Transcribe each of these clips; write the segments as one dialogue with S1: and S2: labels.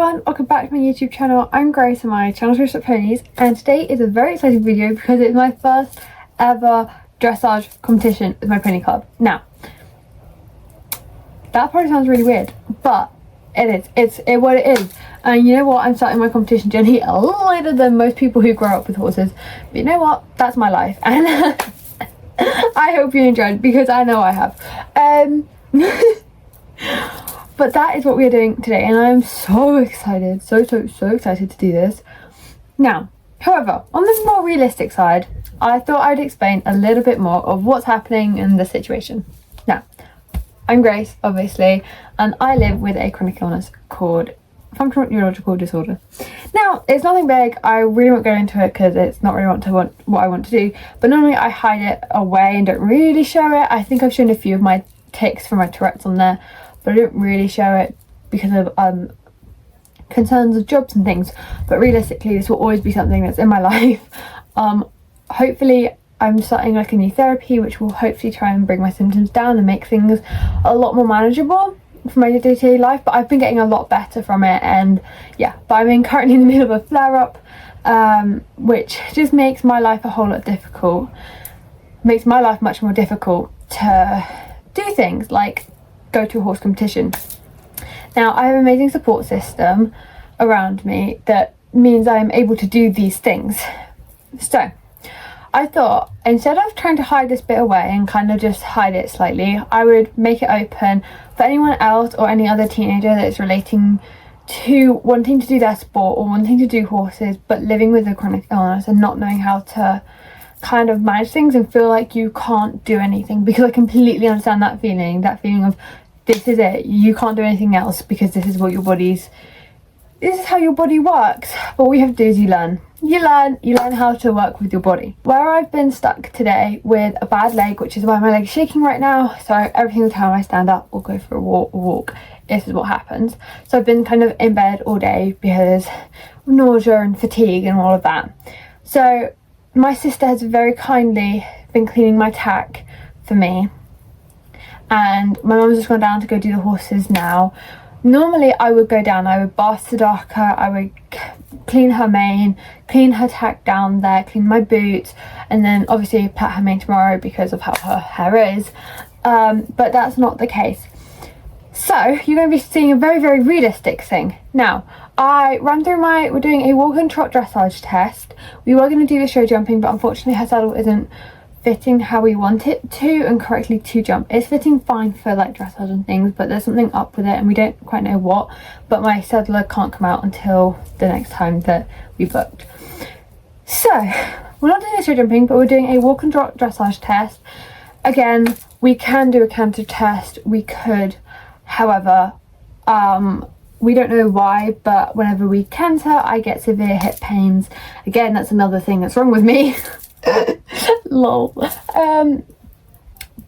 S1: everyone, welcome back to my YouTube channel. I'm Grace and my channel is Grace.Ponies, and today is a very exciting video because it's my first ever dressage competition with my pony club. Now, that probably sounds really weird, but it is. It's what it is. And you know what? I'm starting my competition journey a little later than most people who grow up with horses. But you know what? That's my life. And I hope you enjoyed because I know I have. But that is what we are doing today, and I'm so excited, so excited to do this. Now, however, on the more realistic side, I thought I'd explain a little bit more of what's happening in the situation. Now, I'm Grace, obviously, and I live with a chronic illness called functional neurological disorder. Now, it's nothing big. I really won't go into it because it's not really what I want to do, but normally I hide it away and don't really show it. I think I've shown a few of my tics for my Tourette's on there, but I don't really show it because of concerns of jobs and things. But realistically, this will always be something that's in my life. Hopefully I'm starting like a new therapy which will hopefully try and bring my symptoms down and make things a lot more manageable for my day-to-day life. But I've been getting a lot better from it, and yeah, but I'm currently in the middle of a flare-up, which just makes my life a whole lot difficult. Makes my life much more difficult to do things like go to a horse competition. Now, I have an amazing support system around me that means I'm able to do these things. So I thought, instead of trying to hide this bit away and kind of just hide it slightly, I would make it open for anyone else or any other teenager that's relating to wanting to do their sport or wanting to do horses but living with a chronic illness and not knowing how to kind of manage things and feel like you can't do anything, because I completely understand that feeling of this is it, you can't do anything else because this is how your body works. But what you have to do is you learn how to work with your body. Where I've been stuck today with a bad leg, which is why my leg's shaking right now, so every single time I stand up or go for a walk, this is what happens. So I've been kind of in bed all day because of nausea and fatigue and all of that. So my sister has very kindly been cleaning my tack for me, and my mum's just gone down to go do the horses now. Normally I would go down, I would bath Sadaka, I would clean her mane, clean her tack down there, clean my boots, and then obviously plait her mane tomorrow because of how her hair is. But that's not the case. So you're going to be seeing a very realistic thing. Now, we're doing a walk and trot dressage test. We were going to do the show jumping, but unfortunately her saddle isn't fitting how we want it to and correctly to jump. It's fitting fine for like dressage and things, but there's something up with it and we don't quite know what. But my saddler can't come out until the next time that we booked. So we're not doing a show jumping, but we're doing a walk and trot dressage test. Again, we can do a canter test, we could. However, we don't know why, but whenever we canter, I get severe hip pains. Again, that's another thing that's wrong with me. Lol.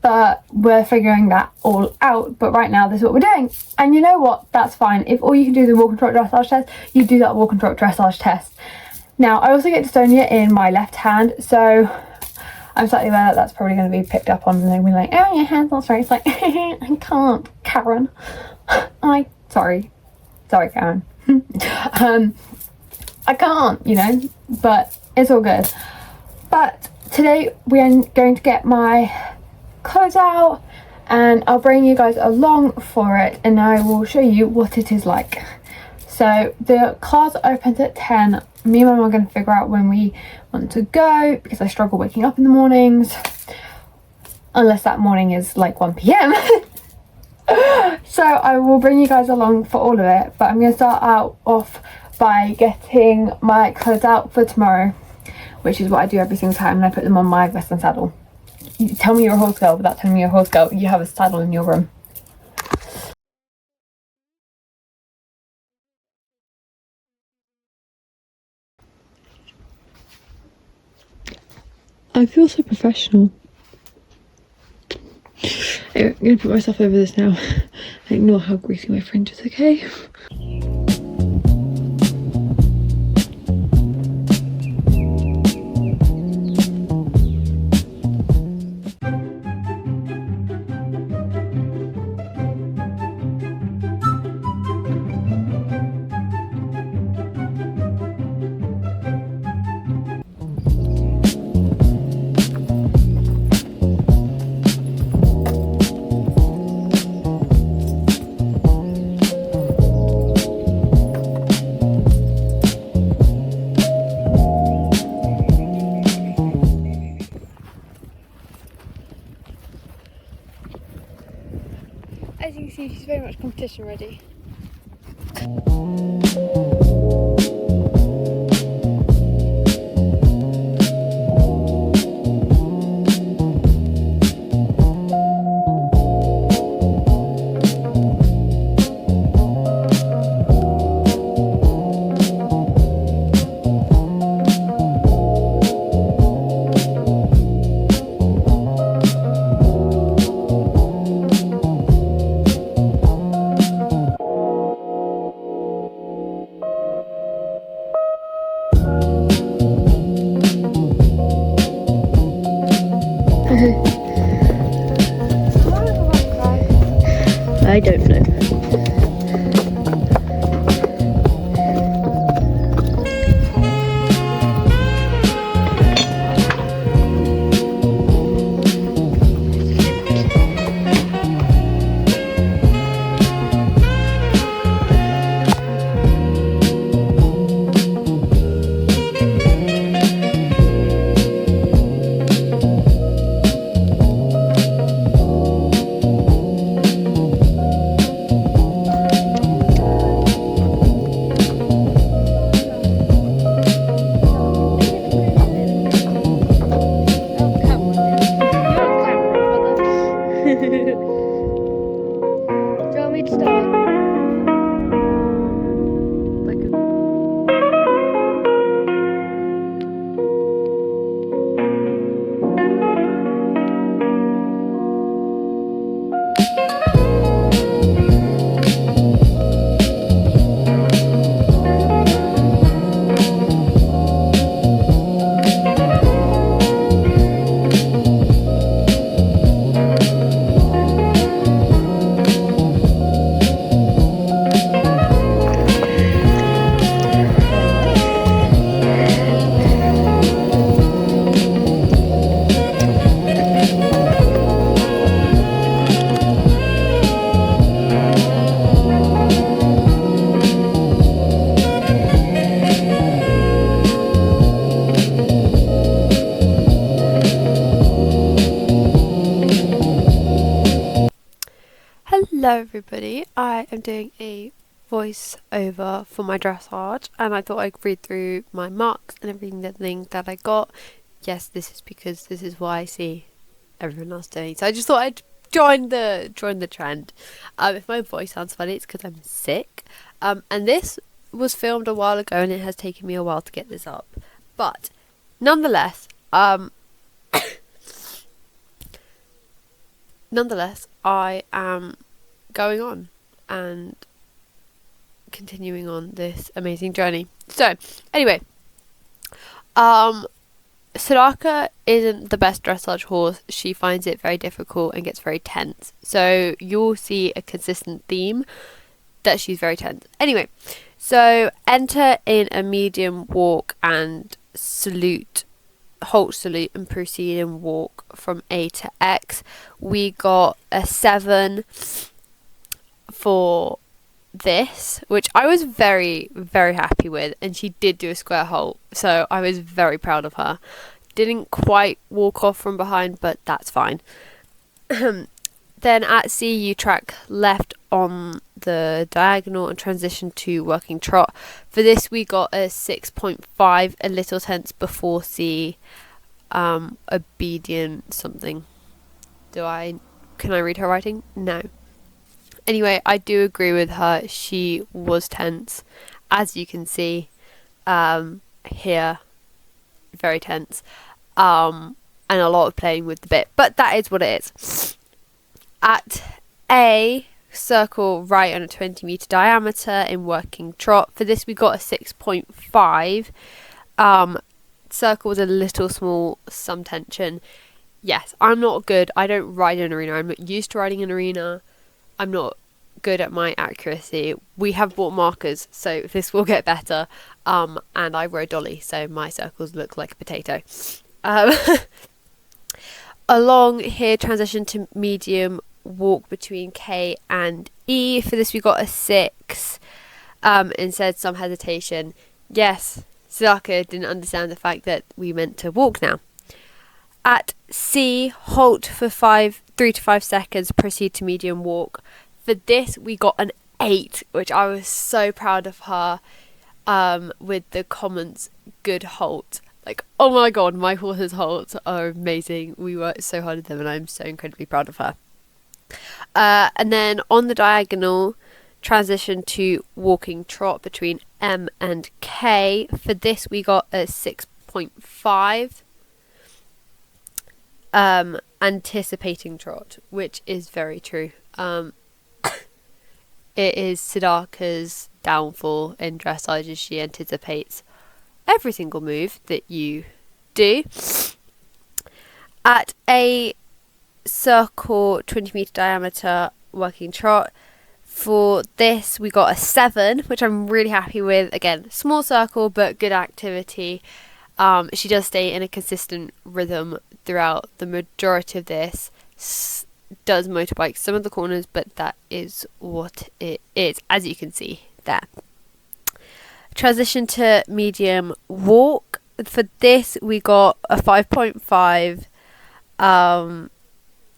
S1: But we're figuring that all out. But right now, this is what we're doing. And you know what? That's fine. If all you can do is a walk and trot dressage test, you do that walk and trot dressage test. Now, I also get dystonia in my left hand, so I'm slightly aware that that's probably going to be picked up on, and they're going to be like, oh, your hand's not straight. It's like, I can't, Karen. Sorry, Karen. I can't, you know, but it's all good. But today we are going to get my clothes out and I'll bring you guys along for it, and I will show you what it is like. So the class opens at 10. Me and my mum are going to figure out when we want to go because I struggle waking up in the mornings, unless that morning is like 1 p.m. So I will bring you guys along for all of it, but I'm going to start off by getting my clothes out for tomorrow, which is what I do every single time, and I put them on my Western saddle. You tell me you're a horse girl without telling me you're a horse girl, you have a saddle in your room. I feel so professional. Anyway, I'm going to put myself over this now. Ignore how greasy my fringe is, okay? competition ready.
S2: I don't know.
S3: Hello everybody, I am doing a voice over for my dressage and I thought I'd read through my marks and everything that I got. Yes, this is because this is what I see everyone else doing, so I just thought I'd join the trend. If my voice sounds funny, it's because I'm sick, and this was filmed a while ago and it has taken me a while to get this up, but nonetheless, I am going on and continuing on this amazing journey. So, anyway, Sadaka isn't the best dressage horse. She finds it very difficult and gets very tense. So, you'll see a consistent theme that she's very tense. Anyway, so enter in a medium walk and salute. Halt, salute and proceed and walk from A to X. We got a 7 for this, which I was very, very happy with, and she did do a square halt, so I was very proud of her. Didn't quite walk off from behind, but that's fine. Then at C, you track left on the diagonal and transition to working trot. For this we got a 6.5, a little tense before C, obedient something. Can I read her writing? No. Anyway, I do agree with her. She was tense, as you can see here, very tense, and a lot of playing with the bit, but that is what it is. At A, circle right on a 20-meter diameter in working trot. For this we got a 6.5. Circle was a little small, some tension. Yes, I'm not good. I don't ride in an arena. I'm not used to riding in an arena. I'm not good at my accuracy. We have bought markers, so this will get better. And I rode dolly, so my circles look like a potato. Along here, transition to medium walk between K and E. For this we got a 6, and said some hesitation. Yes, Sadaka didn't understand the fact that we meant to walk now. At C, halt for 3 to 5 seconds, proceed to medium walk. For this, we got an 8, which I was so proud of her. With the comments, good halt. Like, oh my god, my horse's halts are amazing. We worked so hard with them and I'm so incredibly proud of her. And then on the diagonal, transition to walking trot between M and K. For this, we got a 6.5. Anticipating trot, which is very true. It is Siddharka's downfall in dressage as she anticipates every single move that you do. At a circle 20-meter diameter working trot, for this we got a 7, which I'm really happy with. Again, small circle but good activity. She does stay in a consistent rhythm throughout the majority of this. Does motorbike some of the corners, but that is what it is, as you can see there. Transition to medium walk. For this, we got a 5.5.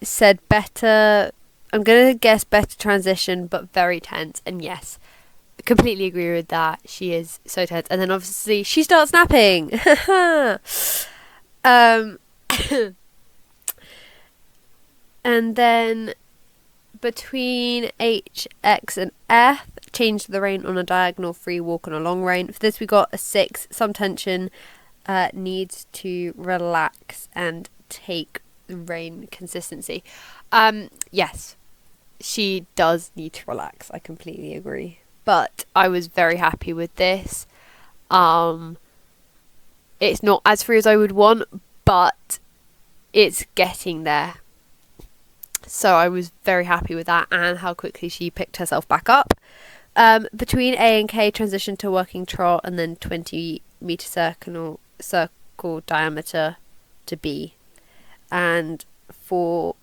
S3: Said better. I'm gonna guess better transition, but very tense. And yes, completely agree with that. She is so tense. And then obviously she starts snapping. And then between H, X and F, change the rein on a diagonal, free walk on a long rein. For this we got a 6, some tension, needs to relax and take the rein consistency. Yes, she does need to relax. I completely agree. But I was very happy with this. It's not as free as I would want, but it's getting there. So I was very happy with that and how quickly she picked herself back up. Between A and K, transition to working trot and then 20-meter circle diameter to B. And for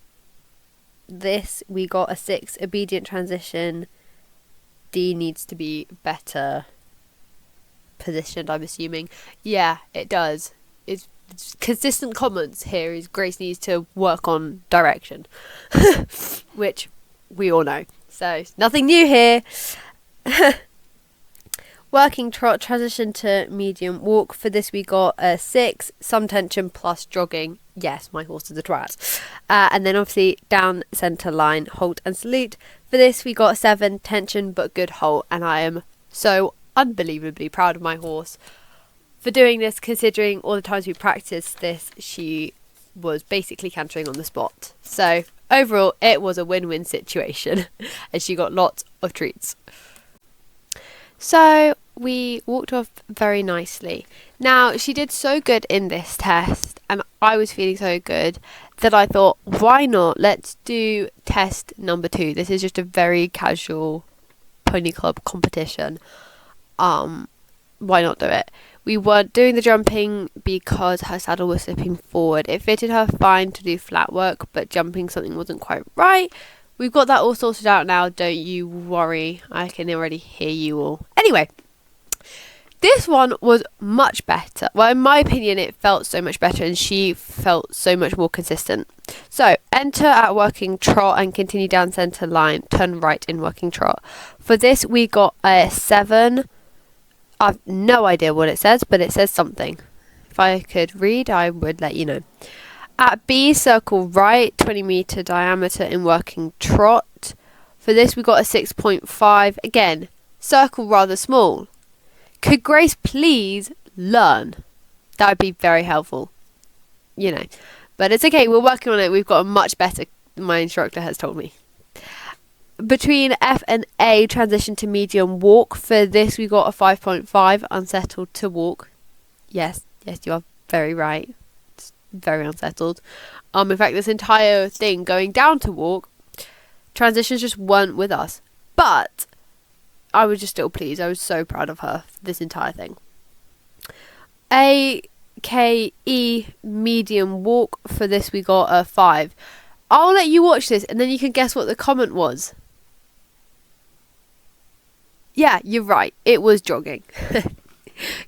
S3: this, we got a 6, obedient transition. D needs to be better positioned, I'm assuming. Yeah, it does. It's consistent comments here is Grace needs to work on direction, which we all know. So nothing new here. Working trot, transition to medium walk. For this we got a 6, some tension plus jogging. Yes, my horse is a twat. And then obviously down centre line, halt and salute. For this we got a 7, tension but good halt. And I am so unbelievably proud of my horse for doing this, considering all the times we practiced this, she was basically cantering on the spot. So overall, it was a win-win situation and she got lots of treats. So we walked off very nicely. Now, she did so good in this test and I was feeling so good that I thought, why not? Let's do test number 2. This is just a very casual pony club competition. Why not do it? We weren't doing the jumping because her saddle was slipping forward. It fitted her fine to do flat work, but jumping something wasn't quite right. We've got that all sorted out now, don't you worry. I can already hear you all. Anyway, this one was much better. Well, in my opinion, it felt so much better and she felt so much more consistent. So, enter at working trot and continue down centre line. Turn right in working trot. For this, we got a 7. I've no idea what it says, but it says something. If I could read, I would let you know. At B, circle right, 20-meter diameter in working trot. For this, we got a 6.5. Again, circle rather small. Could Grace please learn? That would be very helpful. You know. But it's okay, we're working on it. We've got a much better, my instructor has told me. Between F and A, transition to medium walk. For this, we got a 5.5, unsettled to walk. Yes, you are very right. It's very unsettled. In fact, this entire thing going down to walk, transitions just weren't with us. But I was just still pleased. I was so proud of her for this entire thing. A, K, E, medium walk. For this, we got a 5. I'll let you watch this and then you can guess what the comment was. Yeah, you're right. It was jogging.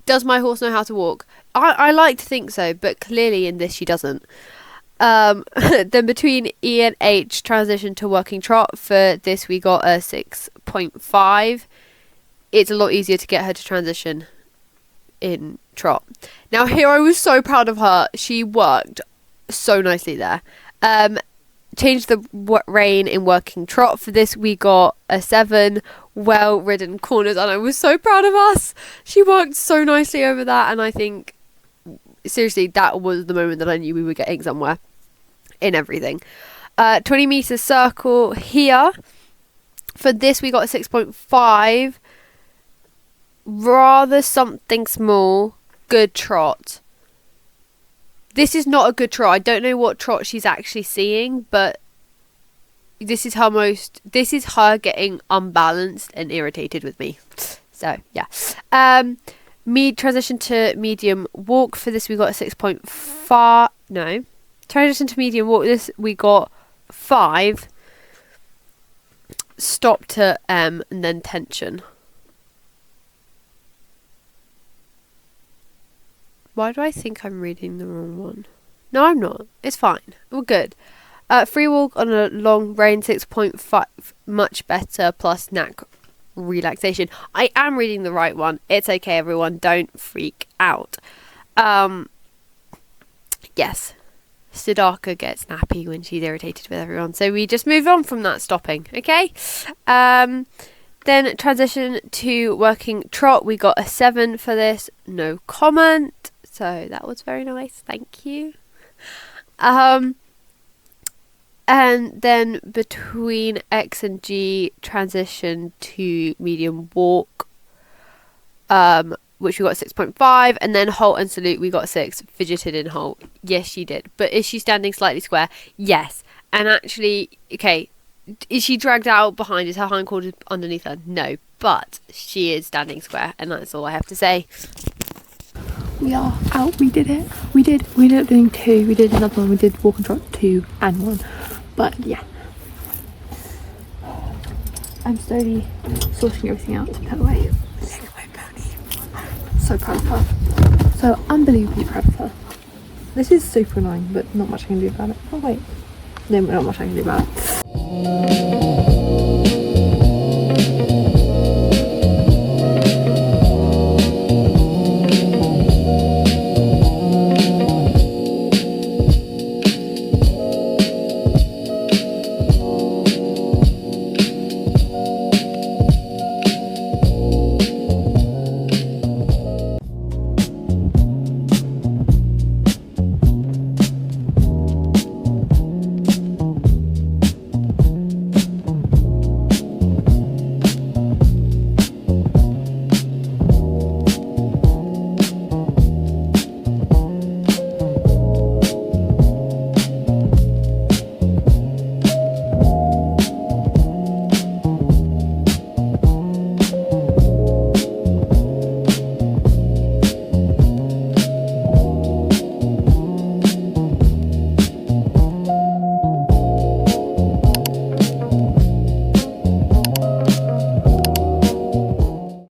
S3: Does my horse know how to walk? I like to think so, but clearly in this she doesn't. Then between E and H, transition to working trot. For this, we got a 6.5. It's a lot easier to get her to transition in trot. Now here I was so proud of her. She worked so nicely there. Changed the rein in working trot. For this, we got a 7. Well ridden corners, and I was so proud of us. She worked so nicely over that, and I think seriously that was the moment that I knew we were getting somewhere in everything. 20 meter circle here. For this, we got a 6.5. Rather something small. Good trot. This is not a good trot. I don't know what trot she's actually seeing, but this is her getting unbalanced and irritated with me. So yeah. Transition to medium walk. For this, we got a 6.5. No. Transition to medium walk. This we got 5. Stop to M and then tension. Why do I think I'm reading the wrong one? No, I'm not. It's fine. We're good. Free walk on a long rein, 6.5. Much better, plus neck relaxation. I am reading the right one. It's okay, everyone. Don't freak out. Yes. Siddharka gets snappy when she's irritated with everyone. So we just move on from that stopping. Okay? Then transition to working trot. We got a 7 for this. No comment. So that was very nice. Thank you. And then between X and G, transition to medium walk, which we got 6.5, and then halt and salute we got 6. Fidgeted in halt. Yes, she did. But is she standing slightly square? Yes. And actually, okay, is she dragged out behind? Is her hindquarters underneath her? No. But she is standing square, and that's all I have to say.
S1: We are out. We did it. We ended up doing 2. We did another one. We did walk and trot 2 and 1. But yeah, I'm slowly sorting everything out to put away. Look at my pony. So proud of her. So unbelievably proud of her. This is super annoying, but not much I can do about it. Oh wait, no, not much I can do about it.